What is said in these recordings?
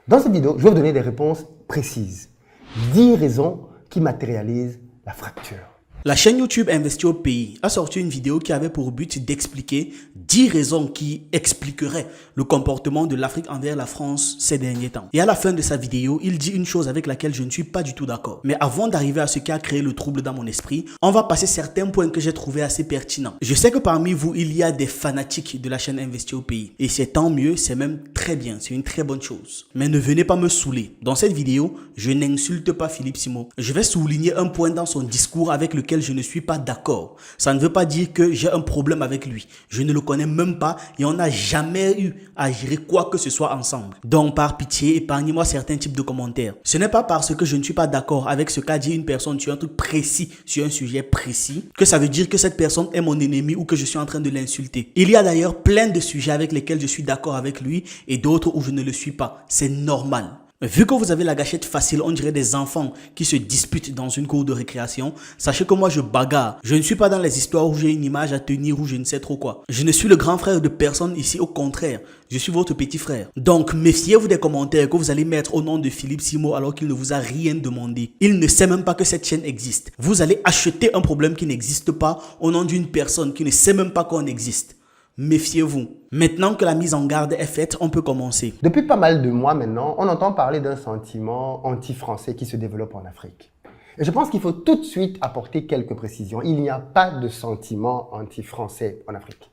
Dans cette vidéo, je vais vous donner des réponses précises. 10 raisons qui matérialisent la fracture. La chaîne YouTube Investir au pays a sorti une vidéo qui avait pour but d'expliquer 10 raisons qui expliqueraient le comportement de l'Afrique envers la France ces derniers temps. Et à la fin de sa vidéo, il dit une chose avec laquelle je ne suis pas du tout d'accord. Mais avant d'arriver à ce qui a créé le trouble dans mon esprit, on va passer certains points que j'ai trouvé assez pertinents. Je sais que parmi vous, il y a des fanatiques de la chaîne Investir au pays. Et c'est tant mieux, c'est même très bien, c'est une très bonne chose. Mais ne venez pas me saouler. Dans cette vidéo, je n'insulte pas Philippe Simo. Je vais souligner un point dans son discours avec lequel je ne suis pas d'accord. Ça ne veut pas dire que j'ai un problème avec lui. Je ne le connais même pas et on n'a jamais eu à gérer quoi que ce soit ensemble. Donc par pitié, épargnez-moi certains types de commentaires. Ce n'est pas parce que je ne suis pas d'accord avec ce qu'a dit une personne sur un truc précis, sur un sujet précis, que ça veut dire que cette personne est mon ennemi ou que je suis en train de l'insulter. Il y a d'ailleurs plein de sujets avec lesquels je suis d'accord avec lui et d'autres où je ne le suis pas. C'est normal. Vu que vous avez la gâchette facile, on dirait des enfants qui se disputent dans une cour de récréation, sachez que moi je bagarre. Je ne suis pas dans les histoires où j'ai une image à tenir ou je ne sais trop quoi. Je ne suis le grand frère de personne ici, au contraire. Je suis votre petit frère. Donc méfiez-vous des commentaires que vous allez mettre au nom de Philippe Simo alors qu'il ne vous a rien demandé. Il ne sait même pas que cette chaîne existe. Vous allez acheter un problème qui n'existe pas au nom d'une personne qui ne sait même pas qu'on existe. Méfiez-vous. Maintenant que la mise en garde est faite, on peut commencer. Depuis pas mal de mois maintenant, on entend parler d'un sentiment anti-français qui se développe en Afrique. Et je pense qu'il faut tout de suite apporter quelques précisions. Il n'y a pas de sentiment anti-français en Afrique.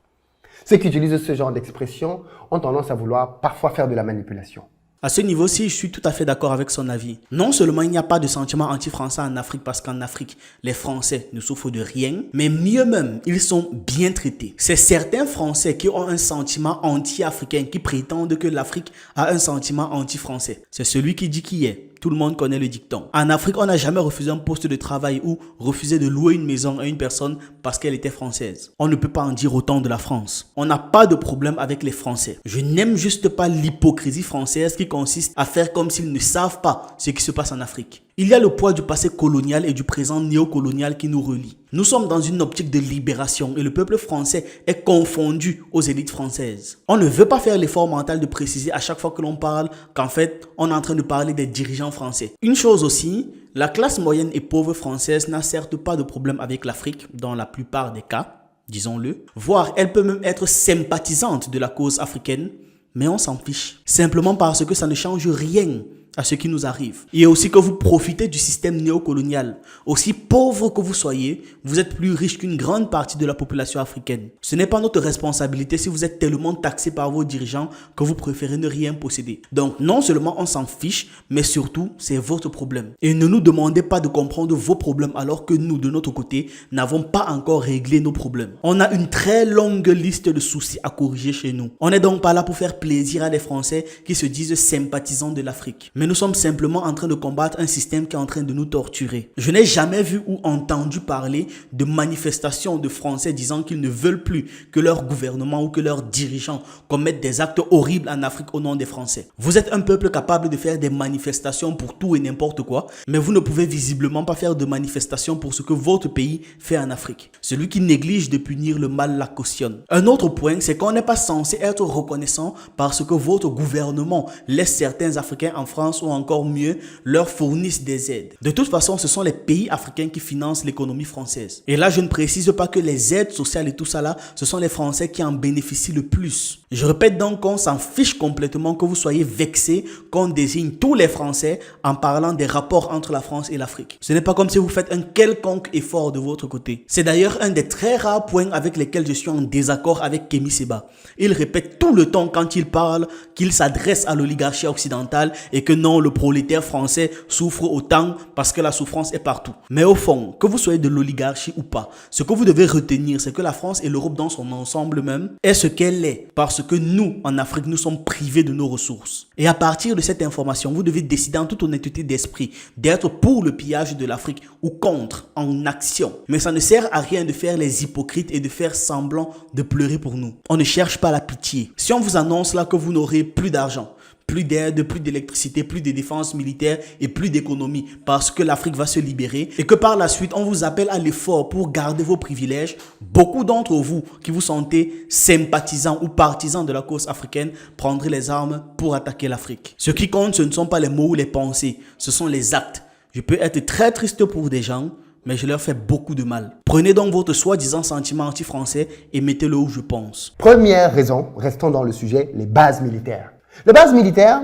Ceux qui utilisent ce genre d'expression ont tendance à vouloir parfois faire de la manipulation. À ce niveau-ci, je suis tout à fait d'accord avec son avis. Non seulement il n'y a pas de sentiment anti-français en Afrique parce qu'en Afrique, les Français ne souffrent de rien, mais mieux même, ils sont bien traités. C'est certains Français qui ont un sentiment anti-africain, qui prétendent que l'Afrique a un sentiment anti-français. C'est celui qui dit qui est. Tout le monde connaît le dicton. En Afrique, on n'a jamais refusé un poste de travail ou refusé de louer une maison à une personne parce qu'elle était française. On ne peut pas en dire autant de la France. On n'a pas de problème avec les Français. Je n'aime juste pas l'hypocrisie française qui consiste à faire comme s'ils ne savent pas ce qui se passe en Afrique. Il y a le poids du passé colonial et du présent néocolonial qui nous relie. Nous sommes dans une optique de libération et le peuple français est confondu aux élites françaises. On ne veut pas faire l'effort mental de préciser à chaque fois que l'on parle qu'en fait, on est en train de parler des dirigeants français. Une chose aussi, la classe moyenne et pauvre française n'a certes pas de problème avec l'Afrique dans la plupart des cas, disons-le, voire elle peut même être sympathisante de la cause africaine, mais on s'en fiche. Simplement parce que ça ne change rien à ce qui nous arrive. Et aussi que vous profitez du système néocolonial. Aussi pauvre que vous soyez, vous êtes plus riche qu'une grande partie de la population africaine. Ce n'est pas notre responsabilité si vous êtes tellement taxé par vos dirigeants que vous préférez ne rien posséder. Donc non seulement on s'en fiche, mais surtout c'est votre problème. Et ne nous demandez pas de comprendre vos problèmes alors que nous, de notre côté, n'avons pas encore réglé nos problèmes. On a une très longue liste de soucis à corriger chez nous. On n'est donc pas là pour faire plaisir à des Français qui se disent sympathisants de l'Afrique. Mais nous sommes simplement en train de combattre un système qui est en train de nous torturer. Je n'ai jamais vu ou entendu parler de manifestations de Français disant qu'ils ne veulent plus que leur gouvernement ou que leurs dirigeants commettent des actes horribles en Afrique au nom des Français. Vous êtes un peuple capable de faire des manifestations pour tout et n'importe quoi, mais vous ne pouvez visiblement pas faire de manifestations pour ce que votre pays fait en Afrique. Celui qui néglige de punir le mal la cautionne. Un autre point, c'est qu'on n'est pas censé être reconnaissant parce que votre gouvernement laisse certains Africains en France ou encore mieux, leur fournissent des aides. De toute façon, ce sont les pays africains qui financent l'économie française. Et là, je ne précise pas que les aides sociales et tout ça là, ce sont les Français qui en bénéficient le plus. Je répète donc qu'on s'en fiche complètement que vous soyez vexé qu'on désigne tous les Français en parlant des rapports entre la France et l'Afrique. Ce n'est pas comme si vous faites un quelconque effort de votre côté. C'est d'ailleurs un des très rares points avec lesquels je suis en désaccord avec Kémy Séba. Il répète tout le temps quand il parle qu'il s'adresse à l'oligarchie occidentale et que non, le prolétaire français souffre autant parce que la souffrance est partout. Mais au fond, que vous soyez de l'oligarchie ou pas, ce que vous devez retenir, c'est que la France et l'Europe dans son ensemble même est ce qu'elle est parce que nous, en Afrique, nous sommes privés de nos ressources. Et à partir de cette information, vous devez décider en toute honnêteté d'esprit d'être pour le pillage de l'Afrique ou contre, en action. Mais ça ne sert à rien de faire les hypocrites et de faire semblant de pleurer pour nous. On ne cherche pas la pitié. Si on vous annonce là que vous n'aurez plus d'argent, Plus d'aide, plus d'électricité, plus de défense militaire et plus d'économie parce que l'Afrique va se libérer et que par la suite, on vous appelle à l'effort pour garder vos privilèges. Beaucoup d'entre vous qui vous sentez sympathisants ou partisans de la cause africaine prendrez les armes pour attaquer l'Afrique. Ce qui compte, ce ne sont pas les mots ou les pensées, ce sont les actes. Je peux être très triste pour des gens, mais je leur fais beaucoup de mal. Prenez donc votre soi-disant sentiment anti-français et mettez-le où je pense. Première raison, restons dans le sujet, les bases militaires. Les bases militaires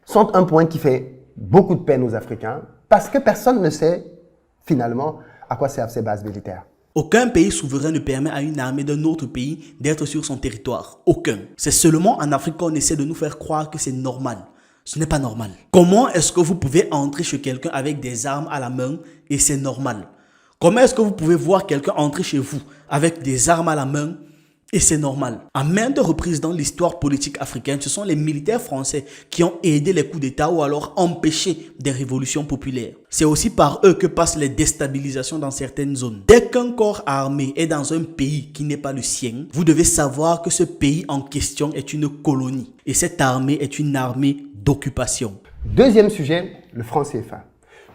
sont un point qui fait beaucoup de peine aux Africains parce que personne ne sait finalement à quoi servent ces bases militaires. Aucun pays souverain ne permet à une armée d'un autre pays d'être sur son territoire. Aucun. C'est seulement en Afrique qu'on essaie de nous faire croire que c'est normal. Ce n'est pas normal. Comment est-ce que vous pouvez entrer chez quelqu'un avec des armes à la main et c'est normal? Comment est-ce que vous pouvez voir quelqu'un entrer chez vous avec des armes à la main et c'est normal? À maintes reprises dans l'histoire politique africaine, ce sont les militaires français qui ont aidé les coups d'État ou alors empêché des révolutions populaires. C'est aussi par eux que passent les déstabilisations dans certaines zones. Dès qu'un corps armé est dans un pays qui n'est pas le sien, vous devez savoir que ce pays en question est une colonie. Et cette armée est une armée d'occupation. Deuxième sujet, le franc CFA.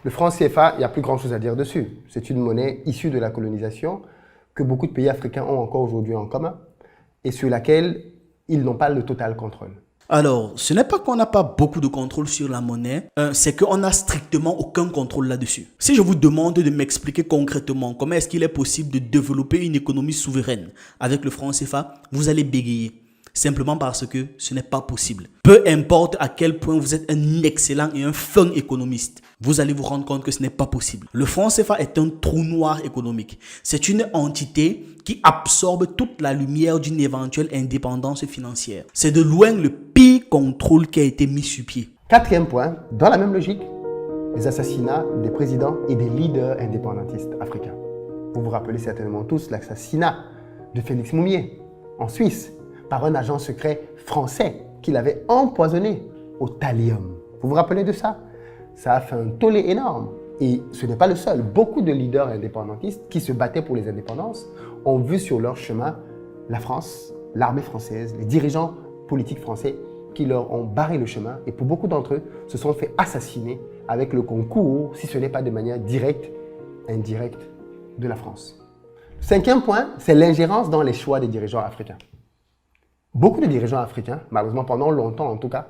Le franc CFA, il n'y a plus grand chose à dire dessus. C'est une monnaie issue de la colonisation que beaucoup de pays africains ont encore aujourd'hui en commun et sur laquelle ils n'ont pas le total contrôle. Alors, ce n'est pas qu'on n'a pas beaucoup de contrôle sur la monnaie, c'est qu'on n'a strictement aucun contrôle là-dessus. Si je vous demande de m'expliquer concrètement comment est-ce qu'il est possible de développer une économie souveraine avec le franc CFA, vous allez bégayer. Simplement parce que ce n'est pas possible. Peu importe à quel point vous êtes un excellent et un fin économiste, vous allez vous rendre compte que ce n'est pas possible. Le franc CFA est un trou noir économique. C'est une entité qui absorbe toute la lumière d'une éventuelle indépendance financière. C'est de loin le pire contrôle qui a été mis sur pied. Quatrième point, dans la même logique, les assassinats des présidents et des leaders indépendantistes africains. Vous vous rappelez certainement tous l'assassinat de Félix Moumié en Suisse par un agent secret français qui l'avait empoisonné au thallium. Vous vous rappelez de ça? Ça a fait un tollé énorme. Et ce n'est pas le seul. Beaucoup de leaders indépendantistes qui se battaient pour les indépendances ont vu sur leur chemin la France, l'armée française, les dirigeants politiques français qui leur ont barré le chemin. Et pour beaucoup d'entre eux, se sont fait assassiner avec le concours, si ce n'est pas de manière directe, indirecte, de la France. Cinquième point, c'est l'ingérence dans les choix des dirigeants africains. Beaucoup de dirigeants africains, malheureusement pendant longtemps en tout cas,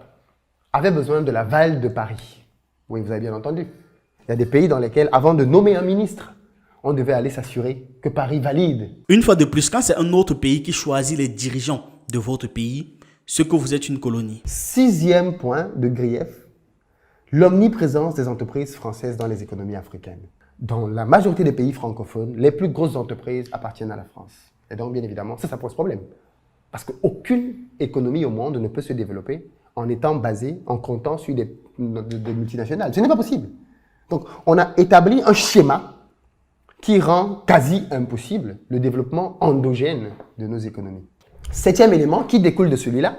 avaient besoin de l'aval de Paris. Oui, vous avez bien entendu. Il y a des pays dans lesquels, avant de nommer un ministre, on devait aller s'assurer que Paris valide. Une fois de plus, quand c'est un autre pays qui choisit les dirigeants de votre pays, c'est que vous êtes une colonie. Sixième point de grief, l'omniprésence des entreprises françaises dans les économies africaines. Dans la majorité des pays francophones, les plus grosses entreprises appartiennent à la France. Et donc, bien évidemment, ça pose problème. Parce qu'aucune économie au monde ne peut se développer en étant basée, en comptant sur des multinationales. Ce n'est pas possible. Donc, on a établi un schéma qui rend quasi impossible le développement endogène de nos économies. Septième élément qui découle de celui-là,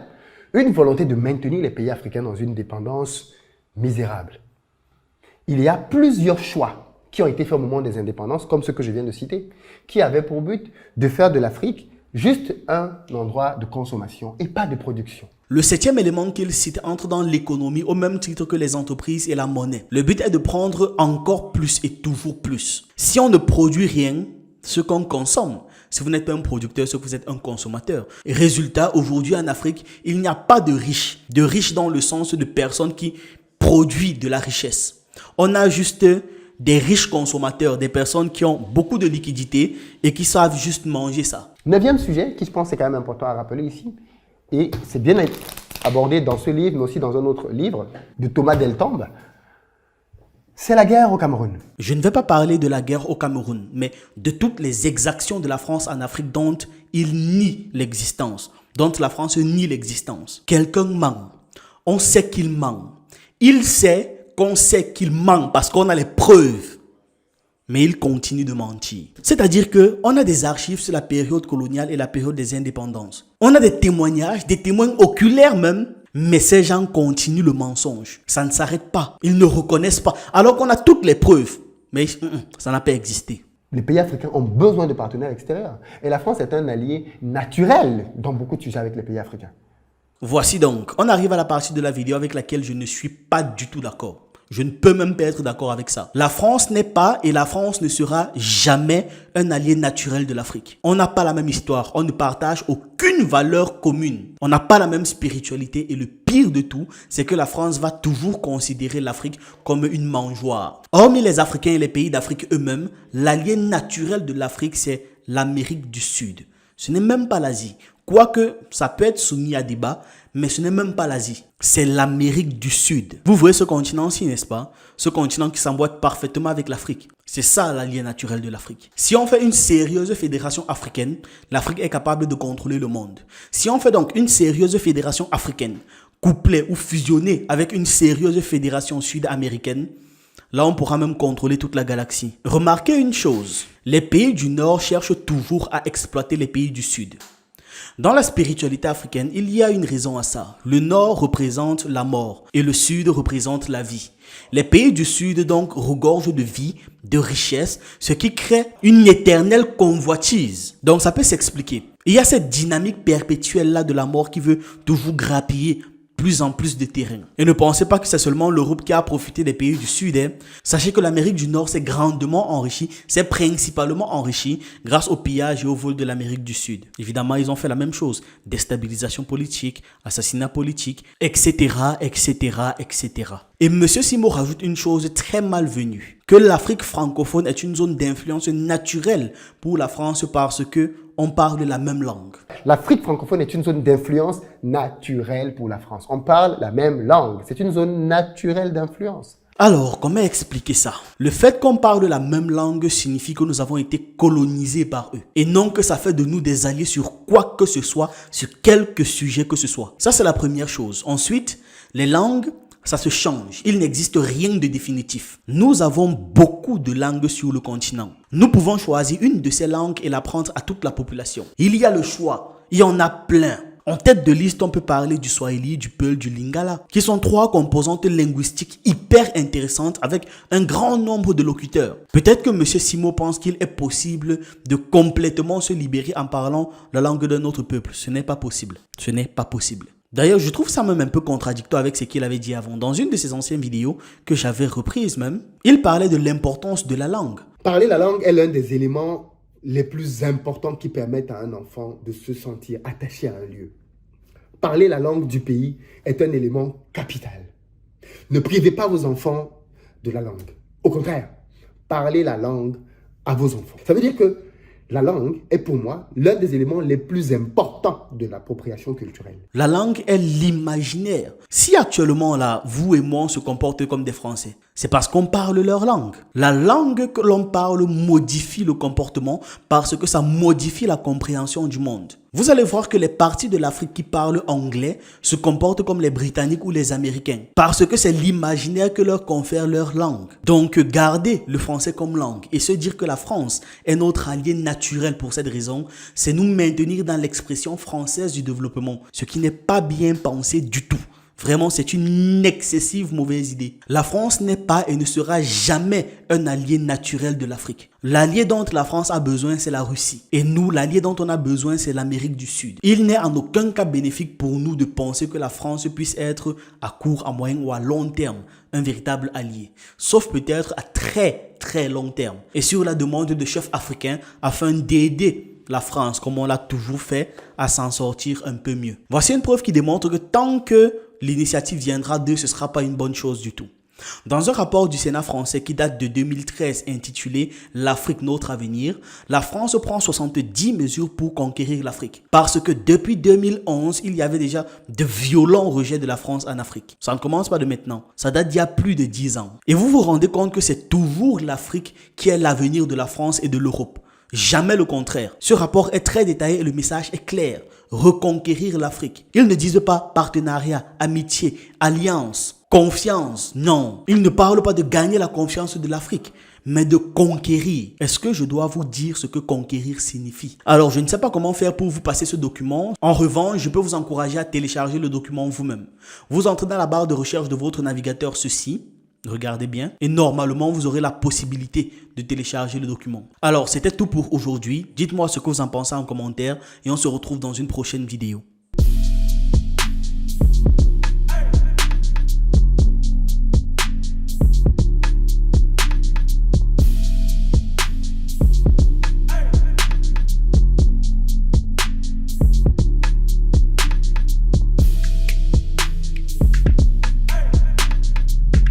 une volonté de maintenir les pays africains dans une dépendance misérable. Il y a plusieurs choix qui ont été faits au moment des indépendances, comme ceux que je viens de citer, qui avaient pour but de faire de l'Afrique juste un endroit de consommation et pas de production. Le septième élément qu'il cite entre dans l'économie au même titre que les entreprises et la monnaie. Le but est de prendre encore plus et toujours plus. Si on ne produit rien, ce qu'on consomme. Si vous n'êtes pas un producteur, c'est que vous êtes un consommateur. Et résultat, aujourd'hui en Afrique, il n'y a pas de riches. De riches dans le sens de personnes qui produisent de la richesse. On a juste des riches consommateurs, des personnes qui ont beaucoup de liquidités et qui savent juste manger ça. Neuvième sujet, qui je pense est quand même important à rappeler ici, et c'est bien abordé dans ce livre, mais aussi dans un autre livre de Thomas Deltombe, c'est la guerre au Cameroun. Je ne vais pas parler de la guerre au Cameroun, mais de toutes les exactions de la France en Afrique dont il nie l'existence, dont la France nie l'existence. Quelqu'un ment. On sait qu'il ment. Il sait qu'on sait qu'il ment parce qu'on a les preuves. Mais il continue de mentir. C'est-à-dire qu'on a des archives sur la période coloniale et la période des indépendances. On a des témoignages, des témoins oculaires même. Mais ces gens continuent le mensonge. Ça ne s'arrête pas. Ils ne reconnaissent pas. Alors qu'on a toutes les preuves. Mais ça n'a pas existé. Les pays africains ont besoin de partenaires extérieurs. Et la France est un allié naturel dans beaucoup de sujets avec les pays africains. Voici donc, on arrive à la partie de la vidéo avec laquelle je ne suis pas du tout d'accord. Je ne peux même pas être d'accord avec ça. La France n'est pas et la France ne sera jamais un allié naturel de l'Afrique. On n'a pas la même histoire, on ne partage aucune valeur commune. On n'a pas la même spiritualité et le pire de tout, c'est que la France va toujours considérer l'Afrique comme une mangeoire. Hormis les Africains et les pays d'Afrique eux-mêmes, l'allié naturel de l'Afrique, c'est l'Amérique du Sud. Ce n'est même pas l'Asie. Quoique ça peut être soumis à débat, mais ce n'est même pas l'Asie. C'est l'Amérique du Sud. Vous voyez ce continent-ci, n'est-ce pas? Ce continent qui s'emboîte parfaitement avec l'Afrique. C'est ça l'allié naturel de l'Afrique. Si on fait une sérieuse fédération africaine, l'Afrique est capable de contrôler le monde. Si on fait donc une sérieuse fédération africaine, couplée ou fusionnée avec une sérieuse fédération sud-américaine, là, on pourra même contrôler toute la galaxie. Remarquez une chose, les pays du Nord cherchent toujours à exploiter les pays du Sud. Dans la spiritualité africaine, il y a une raison à ça. Le Nord représente la mort et le Sud représente la vie. Les pays du Sud donc regorgent de vie, de richesse, ce qui crée une éternelle convoitise. Donc ça peut s'expliquer. Il y a cette dynamique perpétuelle-là de la mort qui veut toujours grappiller plus en plus de terrain. Et ne pensez pas que c'est seulement l'Europe qui a profité des pays du Sud. Sachez que l'Amérique du Nord s'est grandement enrichie, s'est principalement enrichie grâce au pillage et au vol de l'Amérique du Sud. Évidemment, ils ont fait la même chose. Déstabilisation politique, assassinat politique, etc., etc., etc. Et M. Simo rajoute une chose très malvenue, que l'Afrique francophone est une zone d'influence naturelle pour la France parce que on parle la même langue. L'Afrique francophone est une zone d'influence naturelle pour la France. On parle la même langue. C'est une zone naturelle d'influence. Alors, comment expliquer ça? Le fait qu'on parle la même langue signifie que nous avons été colonisés par eux. Et non que ça fait de nous des alliés sur quoi que ce soit, sur quelque sujet que ce soit. Ça, c'est la première chose. Ensuite, les langues, ça se change. Il n'existe rien de définitif. Nous avons beaucoup de langues sur le continent. Nous pouvons choisir une de ces langues et l'apprendre à toute la population. Il y a le choix. Il y en a plein. En tête de liste, on peut parler du Swahili, du Peul, du Lingala, qui sont trois composantes linguistiques hyper intéressantes avec un grand nombre de locuteurs. Peut-être que M. Simo pense qu'il est possible de complètement se libérer en parlant la langue d'un autre peuple. Ce n'est pas possible. Ce n'est pas possible. D'ailleurs, je trouve ça même un peu contradictoire avec ce qu'il avait dit avant. Dans une de ses anciennes vidéos, que j'avais reprise même, il parlait de l'importance de la langue. Parler la langue est l'un des éléments les plus importants qui permettent à un enfant de se sentir attaché à un lieu. Parler la langue du pays est un élément capital. Ne privez pas vos enfants de la langue. Au contraire, parlez la langue à vos enfants. Ça veut dire que la langue est pour moi l'un des éléments les plus importants de l'appropriation culturelle. La langue est l'imaginaire. Si actuellement là, vous et moi on se comporte comme des Français, c'est parce qu'on parle leur langue. La langue que l'on parle modifie le comportement parce que ça modifie la compréhension du monde. Vous allez voir que les parties de l'Afrique qui parlent anglais se comportent comme les Britanniques ou les Américains parce que c'est l'imaginaire que leur confère leur langue. Donc garder le français comme langue et se dire que la France est notre allié naturel pour cette raison, c'est nous maintenir dans l'expression française du développement, ce qui n'est pas bien pensé du tout. Vraiment, c'est une excessive mauvaise idée. La France n'est pas et ne sera jamais un allié naturel de l'Afrique. L'allié dont la France a besoin, c'est la Russie. Et nous, l'allié dont on a besoin, c'est l'Amérique du Sud. Il n'est en aucun cas bénéfique pour nous de penser que la France puisse être à court, à moyen ou à long terme un véritable allié. Sauf peut-être à très très long terme. Et sur la demande de chefs africains afin d'aider la France, comme on l'a toujours fait, à s'en sortir un peu mieux. Voici une preuve qui démontre que tant que l'initiative viendra d'eux, ce ne sera pas une bonne chose du tout. Dans un rapport du Sénat français qui date de 2013 intitulé « L'Afrique, notre avenir », la France prend 70 mesures pour conquérir l'Afrique. Parce que depuis 2011, il y avait déjà de violents rejets de la France en Afrique. Ça ne commence pas de maintenant, ça date d'il y a plus de 10 ans. Et vous vous rendez compte que c'est toujours l'Afrique qui est l'avenir de la France et de l'Europe. Jamais le contraire. Ce rapport est très détaillé et le message est clair. Reconquérir l'Afrique. Ils ne disent pas partenariat, amitié, alliance, confiance. Non. Ils ne parlent pas de gagner la confiance de l'Afrique, mais de conquérir. Est-ce que je dois vous dire ce que conquérir signifie? Alors, je ne sais pas comment faire pour vous passer ce document. En revanche, je peux vous encourager à télécharger le document vous-même. Vous entrez dans la barre de recherche de votre navigateur ceci. Regardez bien et normalement vous aurez la possibilité de télécharger le document. Alors c'était tout pour aujourd'hui. Dites-moi ce que vous en pensez en commentaire et on se retrouve dans une prochaine vidéo.